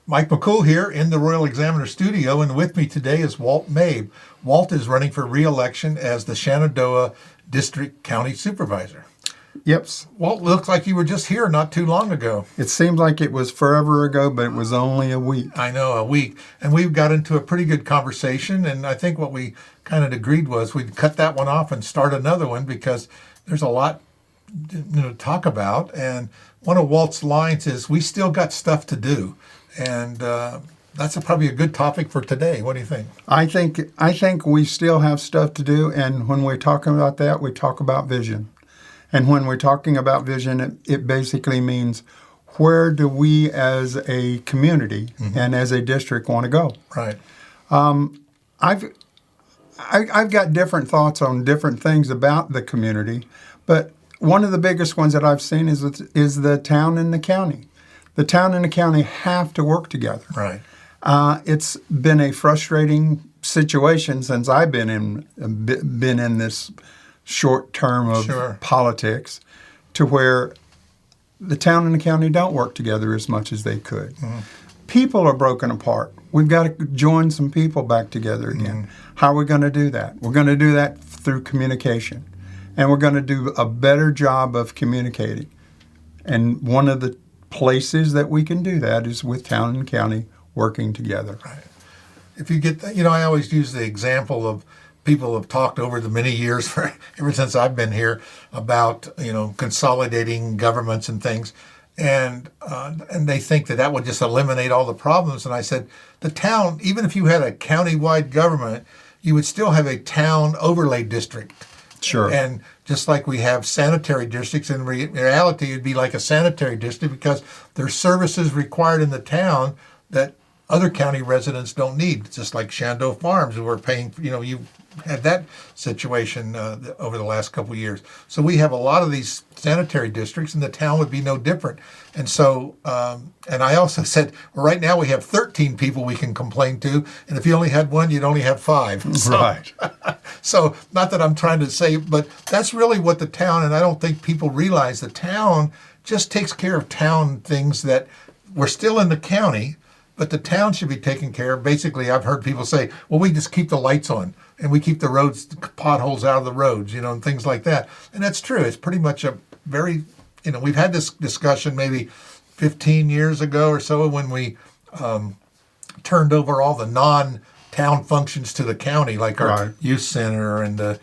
Mike McCool here in the Royal Examiner studio, and with me today is Walt Mabe. Walt is running for re-election as the Shenandoah District County Supervisor. Yep. Walt, looks like you were just here not too long ago. It seemed like it was forever ago, but it was only a week. I know, a week. And we got into a pretty good conversation, and I think what we kind of agreed was we'd cut that one off and start another one because there's a lot to talk about. And one of Walt's lines is, "We still got stuff to do." And that's probably a good topic for today. What do you think? I think we still have stuff to do, and when we're talking about that, we talk about vision. And when we're talking about vision, it basically means where do we as a community and as a district want to go? Right. I've got different thoughts on different things about the community, but one of the biggest ones that I've seen is the town and the county. The town and the county have to work together. Right. It's been a frustrating situation since I've been in this short term of politics, to where the town and the county don't work together as much as they could. People are broken apart. We've got to join some people back together again. How are we going to do that? We're going to do that through communication, and we're going to do a better job of communicating. And one of the places that we can do that is with town and county working together. Right. If you get, I always use the example of people have talked over the many years, ever since I've been here, about consolidating governments and things, and they think that would just eliminate all the problems. And I said, the town, even if you had a county-wide government, you would still have a town overlay district. Sure. And just like we have sanitary districts, in reality, it'd be like a sanitary district because there's services required in the town that other county residents don't need. Just like Shenandoah Farms, who are paying, you had that situation over the last couple of years. So we have a lot of these sanitary districts, and the town would be no different. And so, and I also said, well, right now we have 13 people we can complain to, and if you only had one, you'd only have 5. So, right. So, not that I'm trying to say, but that's really what the town, and I don't think people realize the town just takes care of town things that we're still in the county, but the town should be taken care of. Basically, I've heard people say, well, we just keep the lights on and we keep the roads, potholes out of the roads, and things like that. And that's true. It's pretty much a very, we've had this discussion maybe 15 years ago or so when we turned over all the non-town functions to the county, like our youth center and the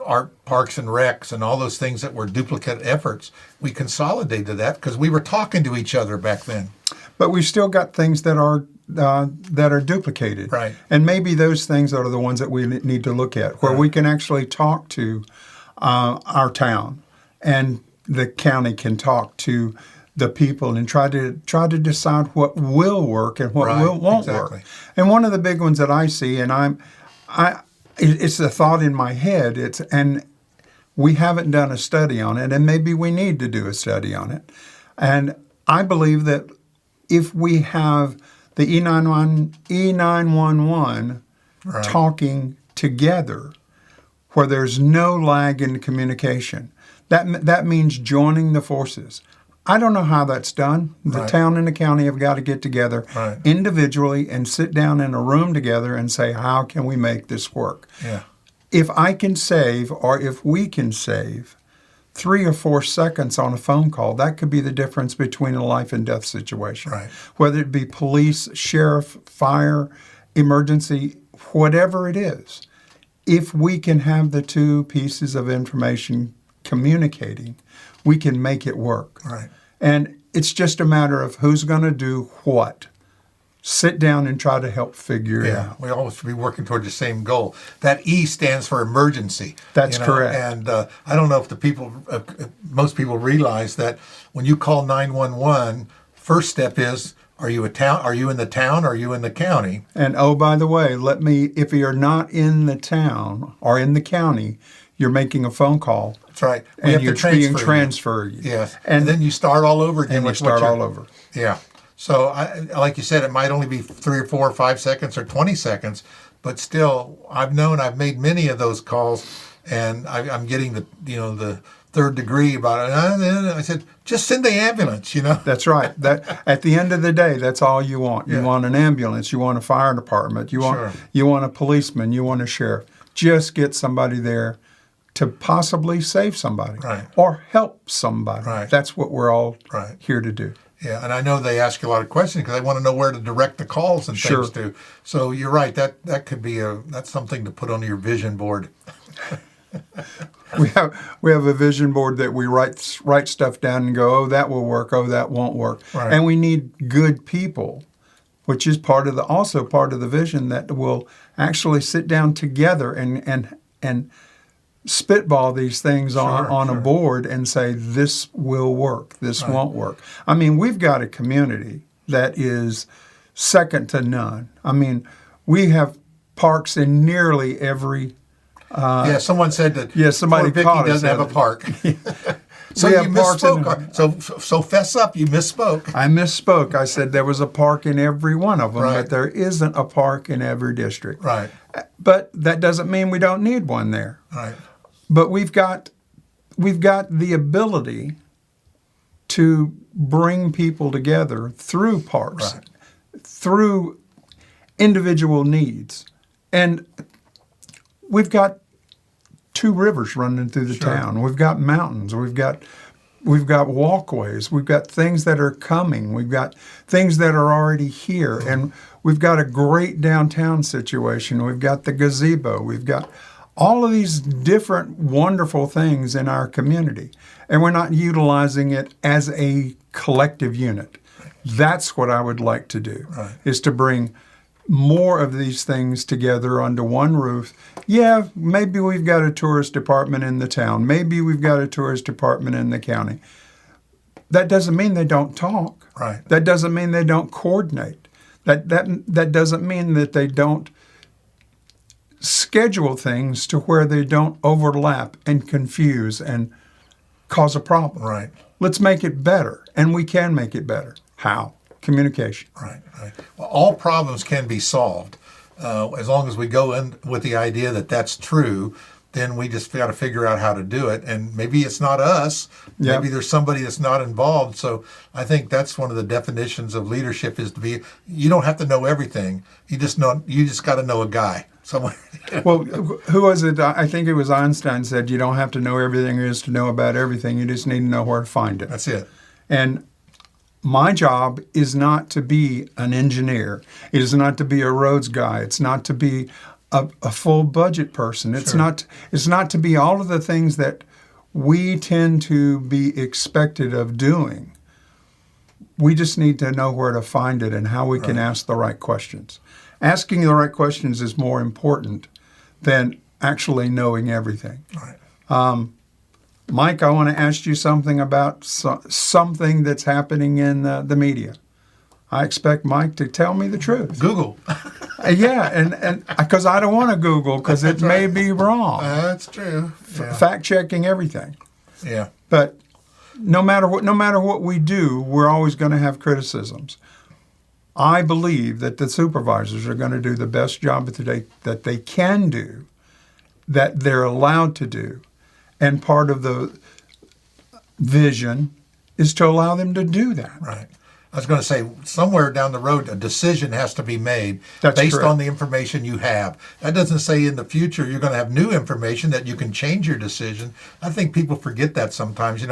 art parks and recs and all those things that were duplicate efforts. We consolidated that because we were talking to each other back then. But we've still got things that are duplicated. Right. And maybe those things are the ones that we need to look at, where we can actually talk to our town, and the county can talk to the people and try to decide what will work and what won't work. And one of the big ones that I see, and it's a thought in my head. And we haven't done a study on it, and maybe we need to do a study on it. And I believe that if we have the E911 talking together, where there's no lag in communication, that means joining the forces. I don't know how that's done. The town and the county have got to get together individually and sit down in a room together and say, how can we make this work? Yeah. If I can save, or if we can save 3 or 4 seconds on a phone call, that could be the difference between a life and death situation. Right. Whether it be police, sheriff, fire, emergency, whatever it is. If we can have the two pieces of information communicating, we can make it work. Right. And it's just a matter of who's going to do what. Sit down and try to help figure it out. We always should be working toward the same goal. That E stands for emergency. That's correct. And I don't know if most people realize that when you call 911, first step is, are you in the town, or are you in the county? And oh, by the way, if you're not in the town or in the county, you're making a phone call. That's right. And you're being transferred. Yes. And then you start all over again. And you start all over. Yeah. So, like you said, it might only be 3 or 4 or 5 seconds or 20 seconds, but still, I've made many of those calls, and I'm getting the third degree about it. And I said, just send the ambulance, That's right. That at the end of the day, that's all you want. You Yeah. want an ambulance. You want a fire department. You want a policeman. You want a sheriff. Just get somebody there to possibly save somebody Right. or help somebody. Right. That's what we're all Right. here to do. Yeah, and I know they ask you a lot of questions because they want to know where to direct the calls and Sure. things to. So you're right. That could be that's something to put on your vision board. We have a vision board that we write stuff down and go, oh, that will work, oh, that won't work. Right. And we need good people, which is also part of the vision that will actually sit down together and spitball these things on a board and say, this will work, this won't work. I mean, we've got a community that is second to none. I mean, we have parks in nearly every... Someone said that. Yeah, somebody Fort caught Vicky us doesn't have a at it. park. So We you have parks in misspoke. So fess up, you misspoke. I misspoke. I said there was a park in every one of them, Right. but there isn't a park in every district. Right, But that doesn't mean we don't need one there. right, But we've got the ability to bring people together through parks, Right. through individual needs. And we've got 2 rivers running through the Sure. town. We've got mountains. We've got walkways. We've got things that are coming. We've got things that are already here. And we've got a great downtown situation. We've got the gazebo. We've got all of these different wonderful things in our community. And we're not utilizing it as a collective unit. That's what I would like to do, Right. is to bring more of these things together under one roof. Yeah, maybe we've got a tourist department in the town. Maybe we've got a tourist department in the county. That doesn't mean they don't talk. Right. That doesn't mean they don't coordinate. That doesn't mean that they don't schedule things to where they don't overlap and confuse and cause a problem. right, Let's make it better, and we can make it better. How? Communication. right. Well, all problems can be solved as long as we go in with the idea that that's true. Then we just got to figure out how to do it, and maybe it's not us. Yep. Maybe there's somebody that's not involved. So I think that's one of the definitions of leadership is to be. You don't have to know everything. You just got to know a guy somewhere. Well, who was it? I think it was Einstein said, you don't have to know everything there is to know about everything. You just need to know where to find it. That's it. And my job is not to be an engineer. It is not to be a roads guy. It's not to be a full budget person. It's Sure. not to be all of the things that we tend to be expected of doing. We just need to know where to find it and how we can ask the right questions. Asking the right questions is more important than actually knowing everything. Right. Mike, I want to ask you something about something that's happening in the media. I expect Mike to tell me the truth. Google. Yeah, and because I don't want to Google because it may be wrong. That's true. Yeah. Fact checking everything. Yeah. But no matter what we do, we're always going to have criticisms. I believe that the supervisors are going to do the best job that they can do, that they're allowed to do. And part of the vision is to allow them to do that. Right. I was going to say, somewhere down the road, a decision has to be made That's based correct. on the information you have. That doesn't say in the future you're going to have new information that you can change your decision. I think people forget that sometimes.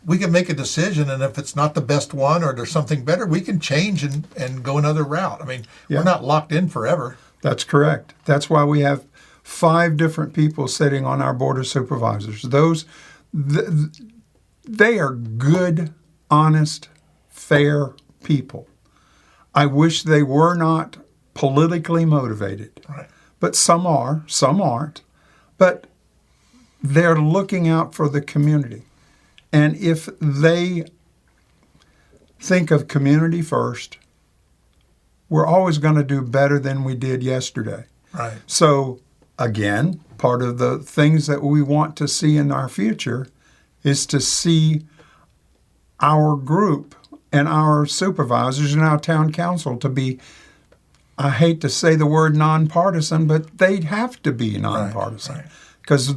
We can make a decision, and if it's not the best one or there's something better, we can change and go another route. I mean, Yeah. we're not locked in forever. That's correct. That's why we have 5 different people sitting on our board of supervisors. They are good, honest, fair people. I wish they were not politically motivated. Right. But some are, some aren't. But they're looking out for the community. And if they think of community first, we're always going to do better than we did yesterday. Right. So, again, part of the things that we want to see in our future is to see our group and our supervisors and our town council to be, I hate to say the word nonpartisan, but they have to be nonpartisan. Right. Because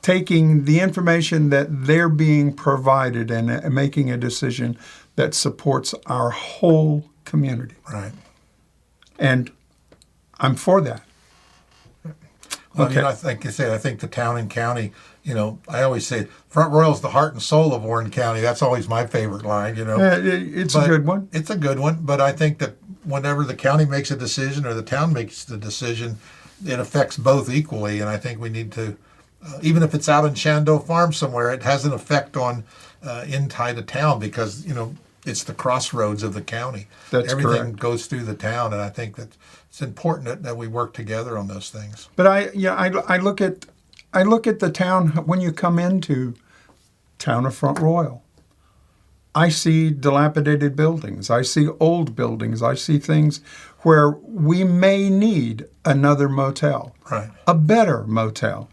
taking the information that they're being provided and making a decision that supports our whole community. Right. And I'm for that. Well, Okay. I think you said, I think the town and county, I always say Front Royal's the heart and soul of Warren County. That's always my favorite line, It's a good one. It's a good one, but I think that whenever the county makes a decision or the town makes the decision, it affects both equally. And I think we need to, even if it's out in Shenandoah Farm somewhere, it has an effect on inside the town because, it's the crossroads of the county. That's Everything correct. goes through the town, and I think that it's important that we work together on those things. But I look at the town when you come into town of Front Royal. I see dilapidated buildings. I see old buildings. I see things where we may need another motel, Right. a better motel.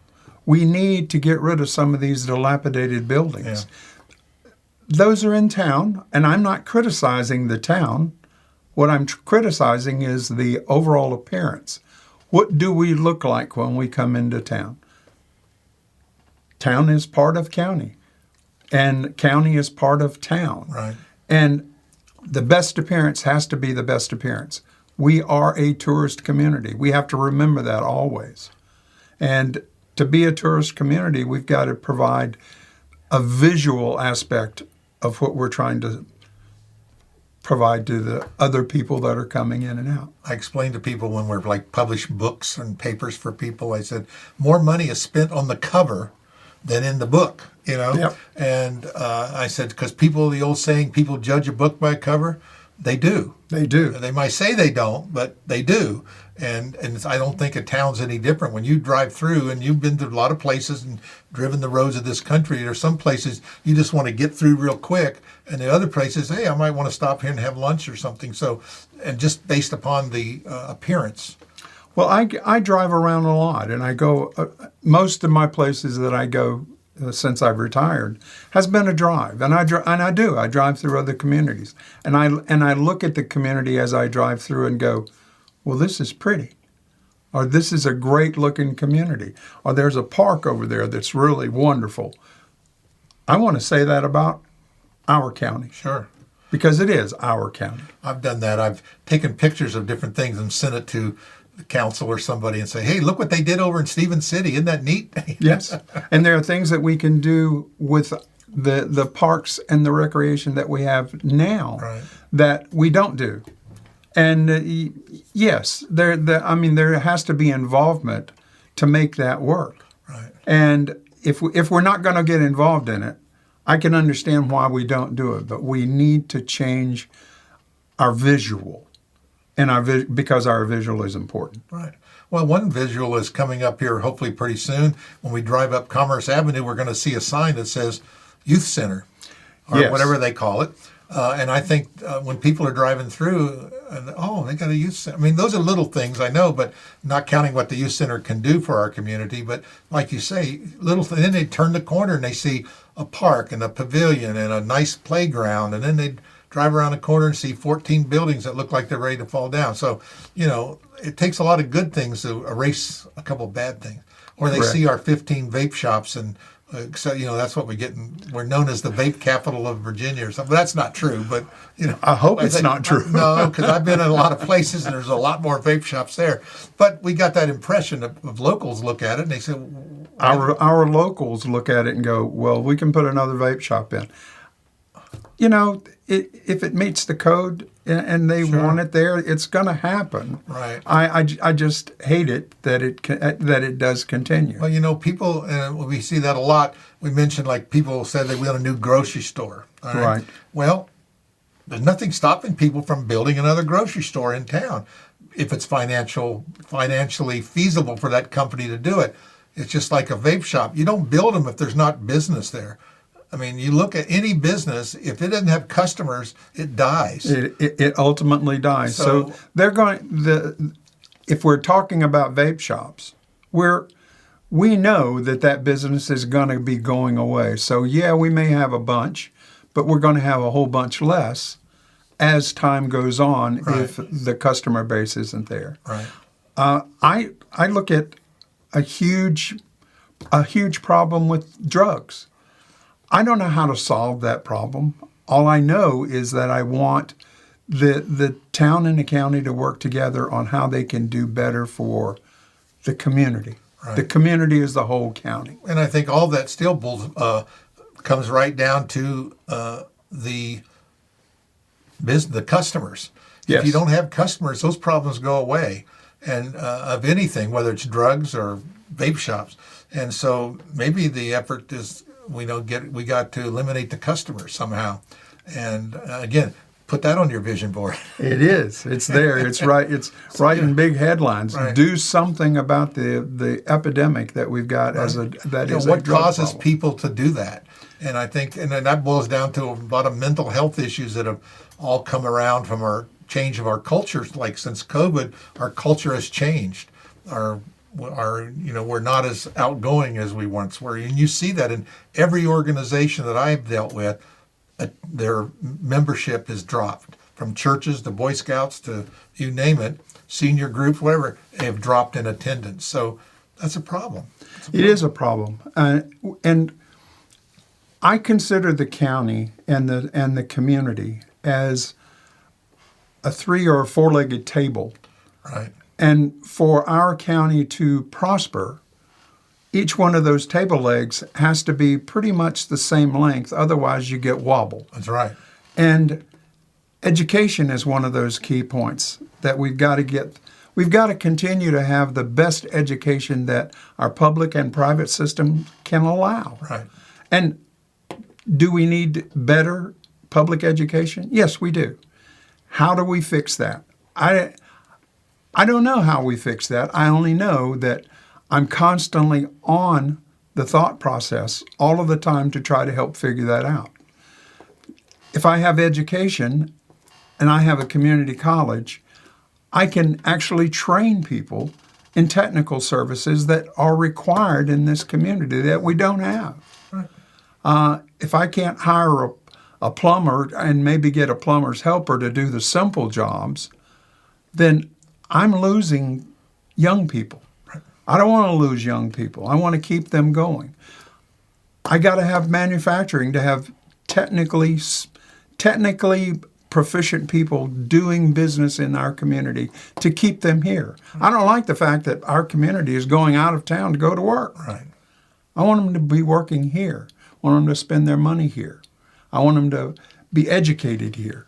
We need to get rid of some of these dilapidated buildings. Yeah. Those are in town, and I'm not criticizing the town. What I'm criticizing is the overall appearance. What do we look like when we come into town? Town is part of county, and county is part of town. Right. And the best appearance has to be the best appearance. We are a tourist community. We have to remember that always. And to be a tourist community, we've got to provide a visual aspect of what we're trying to provide to the other people that are coming in and out. I explained to people when we're publish books and papers for people, I said, more money is spent on the cover than in the book, Yep. And I said, because the old saying, people judge a book by a cover, they do. They do. They might say they don't, but they do. And I don't think a town's any different. When you drive through, and you've been to a lot of places and driven the roads of this country, there's some places you just want to get through real quick, and the other places, hey, I might want to stop here and have lunch or something. So, and just based upon the appearance. Well, I drive around a lot, and I go, most of my places that I go since I've retired has been a drive, and I drive through other communities, and I look at the community as I drive through and go, well, this is pretty, or this is a great looking community, or there's a park over there that's really wonderful. I want to say that about our county. Sure. Because it is our county. I've done that. I've taken pictures of different things and sent it to the council or somebody and say, hey, look what they did over in Stevens City. Isn't that neat? Yes. And there are things that we can do with the parks and the recreation that we have now Right. that we don't do. And yes, there has to be involvement to make that work. Right. And if we're not going to get involved in it, I can understand why we don't do it. But we need to change our visual, and because our visual is important. Right. Well, one visual is coming up here hopefully pretty soon. When we drive up Commerce Avenue, we're going to see a sign that says Youth Center or Yes. whatever they call it. And I think when people are driving through, they got a youth center. I mean, those are little things, I know, but not counting what the youth center can do for our community. But like you say, then they turn the corner and they see a park and a pavilion and a nice playground. And then they drive around the corner and see 14 buildings that look like they're ready to fall down. So, it takes a lot of good things to erase a couple of bad things. Or they Correct. see our 15 vape shops and so that's what we get. We're known as the vape capital of Virginia or something. That's not true, but I hope it's not true. No, because I've been in a lot of places and there's a lot more vape shops there. But we got that impression of locals look at it and they say, Our locals look at it and go, well, we can put another vape shop in. If it meets the code and they Sure. want it there, it's going to happen. Right. I just hate it that it does continue. Well, people, we see that a lot. We mentioned people said they want a new grocery store. All right. Right. Well, there's nothing stopping people from building another grocery store in town if it's financially feasible for that company to do it. It's just like a vape shop. You don't build them if there's not business there. I mean, you look at any business, if it doesn't have customers, it dies. It ultimately dies. So they're if we're talking about vape shops, we know that business is going to be going away. So yeah, we may have a bunch, but we're going to have a whole bunch less as time goes on. Right. If the customer base isn't there. Right. I look at a huge a huge problem with drugs. I don't know how to solve that problem. All I know is that I want the town and the county to work together on how they can do better for the community. Right. The community is the whole county. And I think all that still comes right down to the customers. Yes. If you don't have customers, those problems go away, and of anything, whether it's drugs or vape shops. And so maybe the effort is we got to eliminate the customers somehow. And again, put that on your vision board. It is. It's there. It's right. It's right in big headlines. Right. Do something about the epidemic that we've got as a that is what a drug causes problem. people to do that. And I think, and then that boils down to a lot of mental health issues that have all come around from our change of our cultures. Like since COVID, our culture has changed. Our we're not as outgoing as we once were, and you see that in every organization that I've dealt with. Their membership has dropped, from churches to Boy Scouts to you name it, senior groups, whatever. They have dropped in attendance. So that's a problem. It is a problem, and I consider the county and the community as a 3 or 4-legged table. Right. And for our county to prosper, each one of those table legs has to be pretty much the same length. Otherwise, you get wobble. That's right. And education is one of those key points that we've got to get. We've got to continue to have the best education that our public and private system can allow. Right. And do we need better public education? Yes, we do. How do we fix that? I don't know how we fix that. I only know that I'm constantly on the thought process all of the time to try to help figure that out. If I have education and I have a community college, I can actually train people in technical services that are required in this community that we don't have. Right. If I can't hire a plumber and maybe get a plumber's helper to do the simple jobs, then I'm losing young people. I don't want to lose young people. I want to keep them going. I got to have manufacturing to have technically proficient people doing business in our community to keep them here. I don't like the fact that our community is going out of town to go to work. Right. I want them to be working here. I want them to spend their money here. I want them to be educated here.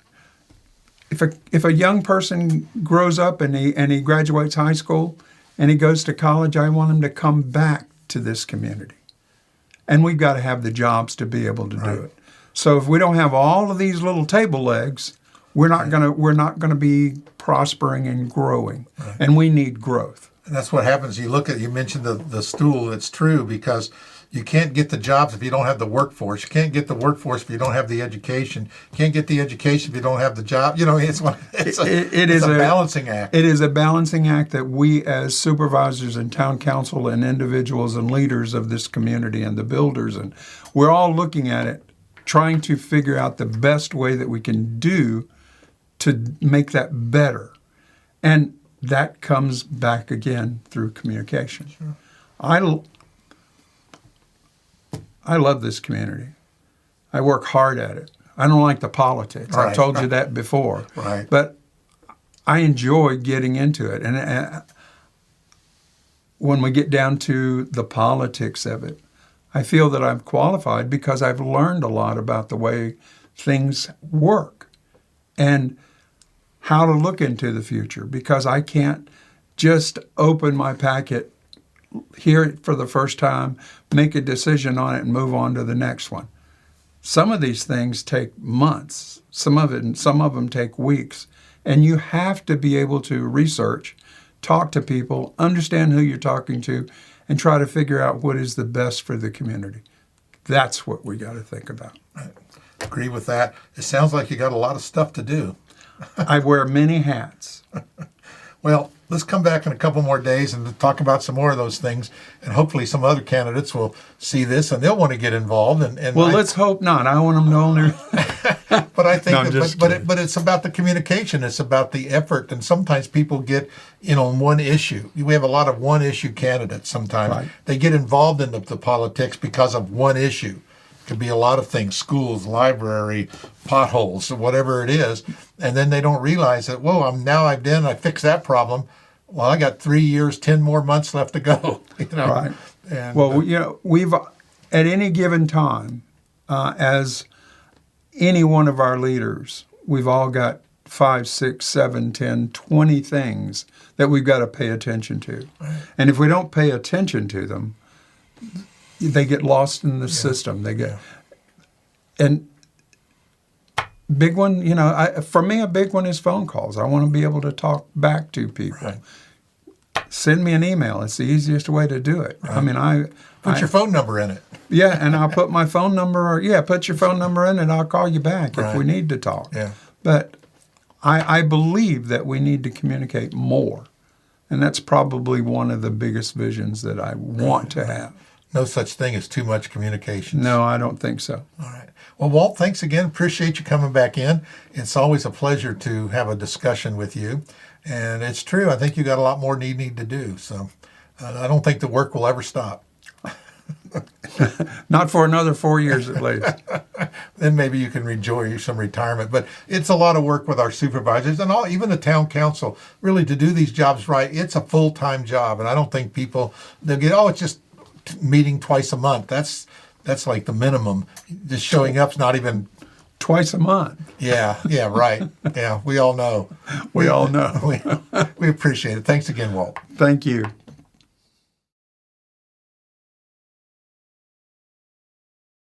If a young person grows up and he graduates high school and he goes to college, I want him to come back to this community. And we've got to have the jobs to be able to do it. So if we don't have all of these little table legs, we're not gonna be prospering and growing. Right. And we need growth. And that's what happens. You mentioned the stool. It's true, because you can't get the jobs if you don't have the workforce. You can't get the workforce if you don't have the education. You can't get the education if you don't have the job. It's a balancing act. It is a balancing act that we as supervisors and town council and individuals and leaders of this community and the builders, and we're all looking at it, trying to figure out the best way that we can do to make that better. And that comes back again through communication. Sure. I love this community. I work hard at it. I don't like the politics. Right. I've told you that before. Right. But I enjoy getting into it. And when we get down to the politics of it, I feel that I'm qualified because I've learned a lot about the way things work and how to look into the future, because I can't just open my packet, hear it for the first time, make a decision on it, and move on to the next one. Some of these things take months. Some of them take weeks. And you have to be able to research, talk to people, understand who you're talking to, and try to figure out what is the best for the community. That's what we got to think about. I agree with that. It sounds like you got a lot of stuff to do. I wear many hats. Well, let's come back in a couple more days and talk about some more of those things, and hopefully some other candidates will see this and they'll want to get involved. Let's hope not. I want them to only. But I think, No, I'm just but it's about the communication. It's about the effort. And sometimes people get in on one issue. We have a lot of one issue candidates. Sometimes Right. they get involved in the politics because of one issue. It could be a lot of things: schools, library, potholes, whatever it is. And then they don't realize that. Whoa! I fixed that problem. Well, I got 3 years, 10 more months left to go. Right. And, Well, we've at any given time, as any one of our leaders, we've all got 5, 6, 7, 10, 20 things that we've got to pay attention to. Right. And if we don't pay attention to them, they get lost in the system. They get, and big one, for me, a big one is phone calls. I want to be able to talk back to people. Right. Send me an email. It's the easiest way to do it. Right. Put your phone number in it. Yeah, and I'll put my phone number. Put your phone number in, and I'll call you back if we need to talk. Yeah. But I believe that we need to communicate more, and that's probably one of the biggest visions that I want to have. No such thing as too much communication. No, I don't think so. All right. Well, Walt, thanks again. Appreciate you coming back in. It's always a pleasure to have a discussion with you. And it's true. I think you got a lot more need to do. So I don't think the work will ever stop. Not for another 4 years at least. Then maybe you can enjoy some retirement. But it's a lot of work with our supervisors and even the town council. Really, to do these jobs right, it's a full-time job. And I don't think they'll get, it's just meeting twice a month. That's like the minimum. Just showing up's not even twice a month. Yeah, right. Yeah, we all know. We all know. We appreciate it. Thanks again, Walt. Thank you.